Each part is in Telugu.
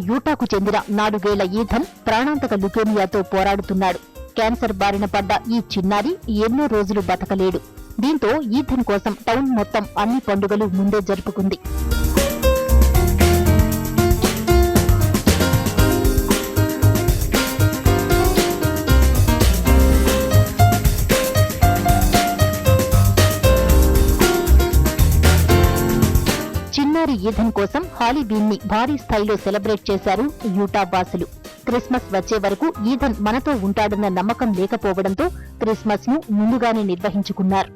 యూటాకు చెందిన 4 ఏళ్ల ఈథన్ ప్రాణాంతక లుకేమియాతో పోరాడుతున్నాడు. క్యాన్సర్ బారిన పడ్డ ఈ చిన్నారి ఎన్నో రోజులు బతకలేడు. దీంతో ఈథన్ కోసం టౌన్ మొత్తం అన్ని పండుగలు ముందే జరుపుకుంది. చిన్నారి ఈథన్ కోసం హాలీబీన్ ని భారీ స్థాయిలో సెలబ్రేట్ చేశారు యూటా వాసులు. క్రిస్మస్ వచ్చే వరకు ఈథన్ మనతో ఉంటాడన్న నమ్మకం లేకపోవడంతో క్రిస్మస్ ను ముందుగానే నిర్వహించుకున్నారు.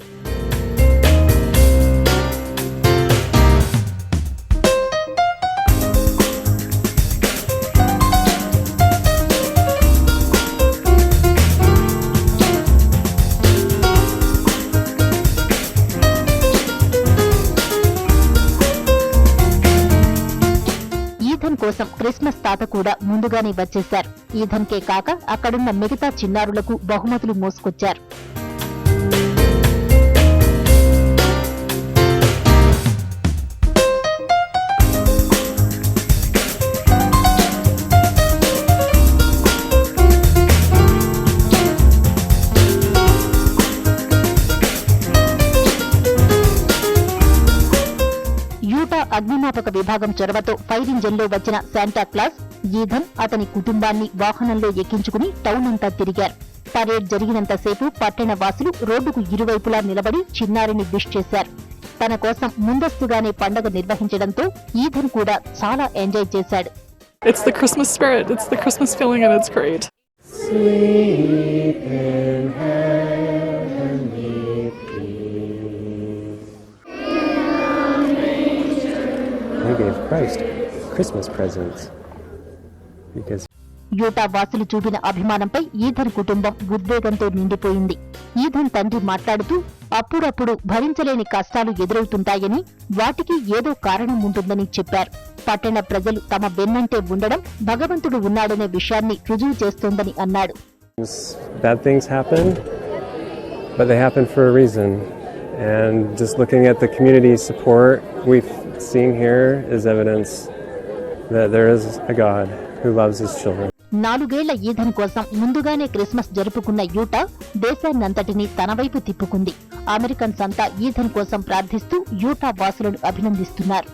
ఈథన్ కోసం క్రిస్మస్ తాత కూడా ముందుగానే వచ్చేశారు. ఈథన్ కే కాక అక్కడున్న మిగతా చిన్నారులకు బహుమతులు మోసుకొచ్చారు. యూటా అగ్నిమాపక విభాగం చొరవతో ఫైర్ ఇంజన్లో వచ్చిన శాంటాక్లాస్ ఈథన్ అతని కుటుంబాన్ని వాహనంలో ఎక్కించుకుని టౌన్ అంతా తిరిగారు. పరేడ్ జరిగినంతసేపు పట్టణ వాసులు రోడ్డుకు ఇరువైపులా నిలబడి చిన్నారిని విష్ చేశారు. తన కోసం ముందస్తుగానే పండగ నిర్వహించడంతో ఈథన్ కూడా చాలా ఎంజాయ్ చేశాడు. It's the Christmas spirit. It's the Christmas feeling, and it's great. Sleep in heavenly peace. They gave Christ Christmas presents because Utah వాసులు చూపిన అభిమానంపై ఈథన్ కుటుంబం ఉద్వేగంతో నిండిపోయింది. ఈథన్ తండ్రి మాట్లాడుతూ అప్పుడప్పుడు భరించలేని కష్టాలు ఎదురవుతుంటాయని, వాటికి ఏదో కారణం ఉంటుందని చెప్పారు. పట్టణ ప్రజలు తమ వెన్నంటే ఉండడం భగవంతుడు ఉన్నాడనే విషయాన్ని రుజువు చేస్తోందని అన్నాడు. bad things happen, but they happen for a reason. And just looking at the community support we've seen here is evidence that there is a God who loves his children. 4 ఏళ్ల ఈథన్ కోసం ముందుగానే క్రిస్మస్ జరుపుకున్న యూటా దేశాన్నంతటినీ తన వైపు తిప్పుకుంది. అమెరికన్స్ అంతా ఈథన్ కోసం ప్రార్థిస్తూ యూటా వాసులను అభినందిస్తున్నారు.